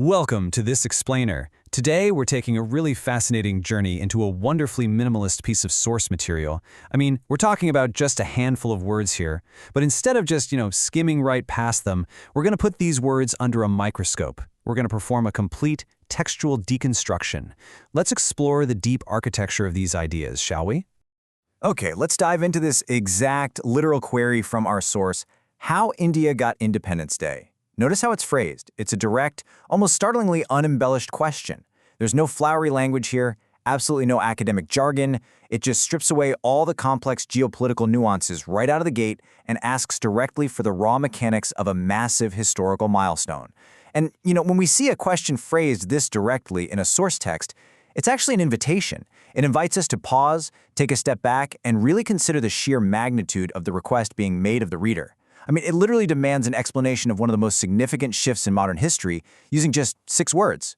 Welcome to this explainer. Today we're taking a really fascinating journey into a wonderfully minimalist piece of source material. We're talking about just a handful of words here, but instead of just, skimming right past them, we're going to put these words under a microscope. We're going to perform a complete textual deconstruction. Let's explore the deep architecture of these ideas, shall we? Okay, let's dive into this exact literal query from our source, How India Got Independence Day. Notice how it's phrased. It's a direct, almost startlingly unembellished question. There's no flowery language here, absolutely no academic jargon. It just strips away all the complex geopolitical nuances right out of the gate and asks directly for the raw mechanics of a massive historical milestone. And, when we see a question phrased this directly in a source text, it's actually an invitation. It invites us to pause, take a step back, and really consider the sheer magnitude of the request being made of the reader. It literally demands an explanation of one of the most significant shifts in modern history using just 6 words.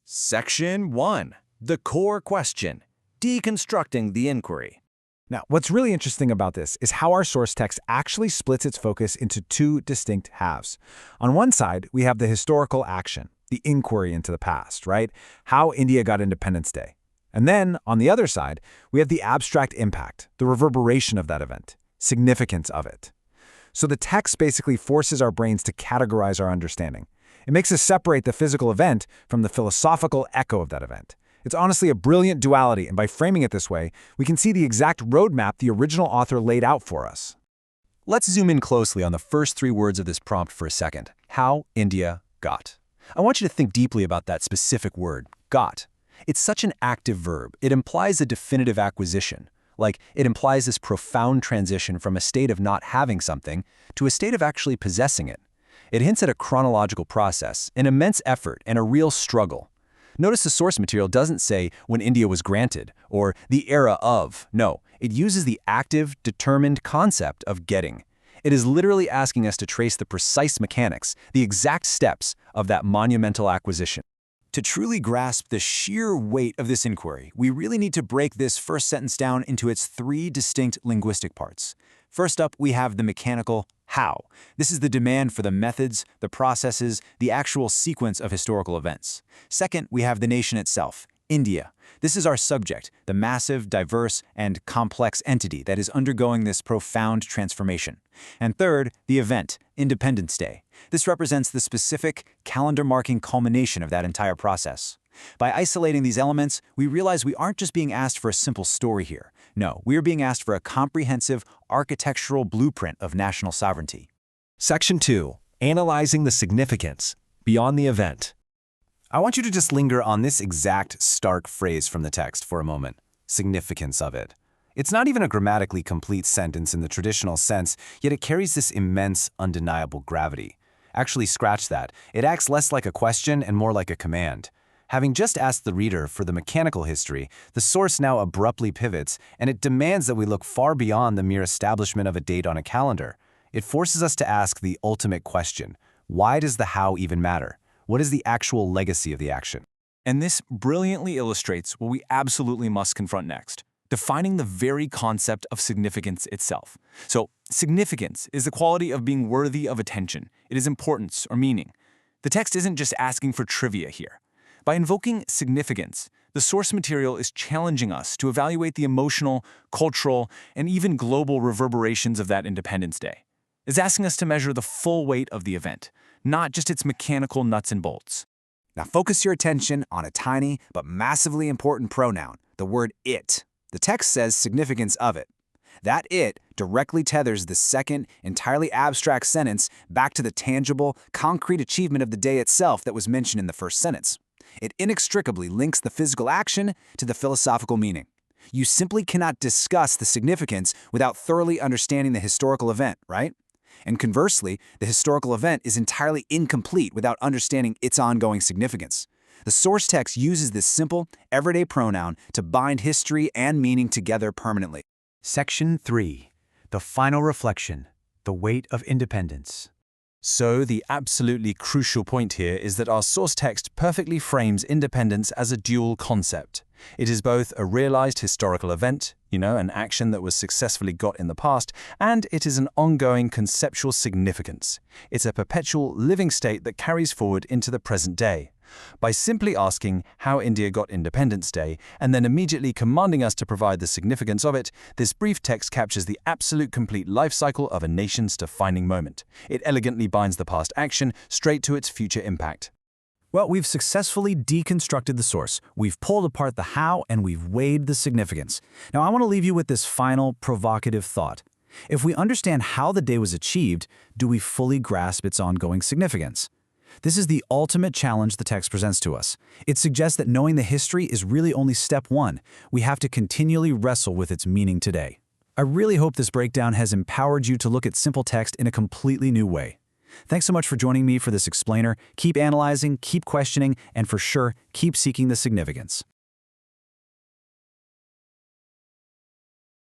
Section 1. The core question. Deconstructing the inquiry. Now, what's really interesting about this is how our source text actually splits its focus into 2 distinct halves. On one side, we have the historical action, the inquiry into the past, right? How India got Independence Day. And then, on the other side, we have the abstract impact, the reverberation of that event, significance of it. So the text basically forces our brains to categorize our understanding. It makes us separate the physical event from the philosophical echo of that event. It's honestly a brilliant duality, and by framing it this way, we can see the exact roadmap the original author laid out for us. Let's zoom in closely on the first 3 words of this prompt for a second. How India got. I want you to think deeply about that specific word, got. It's such an active verb. It implies a definitive acquisition. It implies this profound transition from a state of not having something to a state of actually possessing it. It hints at a chronological process, an immense effort, and a real struggle. Notice the source material doesn't say when India was granted or the era of. No, it uses the active, determined concept of getting. It is literally asking us to trace the precise mechanics, the exact steps of that monumental acquisition. To truly grasp the sheer weight of this inquiry, we really need to break this first sentence down into its 3 distinct linguistic parts. First up, we have the mechanical how. This is the demand for the methods, the processes, the actual sequence of historical events. Second, we have the nation itself, India. This is our subject, the massive, diverse, and complex entity that is undergoing this profound transformation. And third, the event, Independence Day. This represents the specific, calendar-marking culmination of that entire process. By isolating these elements, we realize we aren't just being asked for a simple story here. No, we are being asked for a comprehensive, architectural blueprint of national sovereignty. Section 2. Analyzing the significance. Beyond the event. I want you to just linger on this exact stark phrase from the text for a moment. Significance of it. It's not even a grammatically complete sentence in the traditional sense, yet it carries this immense, undeniable gravity. Actually, scratch that. It acts less like a question and more like a command. Having just asked the reader for the mechanical history, the source now abruptly pivots, and it demands that we look far beyond the mere establishment of a date on a calendar. It forces us to ask the ultimate question: why does the how even matter? What is the actual legacy of the action? And this brilliantly illustrates what we absolutely must confront next, defining the very concept of significance itself. So, significance is the quality of being worthy of attention. It is importance or meaning. The text isn't just asking for trivia here. By invoking significance, the source material is challenging us to evaluate the emotional, cultural, and even global reverberations of that Independence Day. It's asking us to measure the full weight of the event, not just its mechanical nuts and bolts. Now focus your attention on a tiny but massively important pronoun, the word it. The text says significance of it. That it directly tethers the second, entirely abstract sentence back to the tangible, concrete achievement of the day itself that was mentioned in the first sentence. It inextricably links the physical action to the philosophical meaning. You simply cannot discuss the significance without thoroughly understanding the historical event, right? And conversely, the historical event is entirely incomplete without understanding its ongoing significance. The source text uses this simple, everyday pronoun to bind history and meaning together permanently. Section 3. The final reflection. The weight of independence. So the absolutely crucial point here is that our source text perfectly frames independence as a dual concept. It is both a realized historical event, an action that was successfully got in the past, and it is an ongoing conceptual significance. It's a perpetual living state that carries forward into the present day. By simply asking how India got Independence Day and then immediately commanding us to provide the significance of it, this brief text captures the absolute complete life cycle of a nation's defining moment. It elegantly binds the past action straight to its future impact. Well, we've successfully deconstructed the source, we've pulled apart the how, and we've weighed the significance. Now, I want to leave you with this final provocative thought. If we understand how the day was achieved, do we fully grasp its ongoing significance? This is the ultimate challenge the text presents to us. It suggests that knowing the history is really only step one. We have to continually wrestle with its meaning today. I really hope this breakdown has empowered you to look at simple text in a completely new way. Thanks so much for joining me for this explainer. Keep analyzing, keep questioning, and for sure, keep seeking the significance.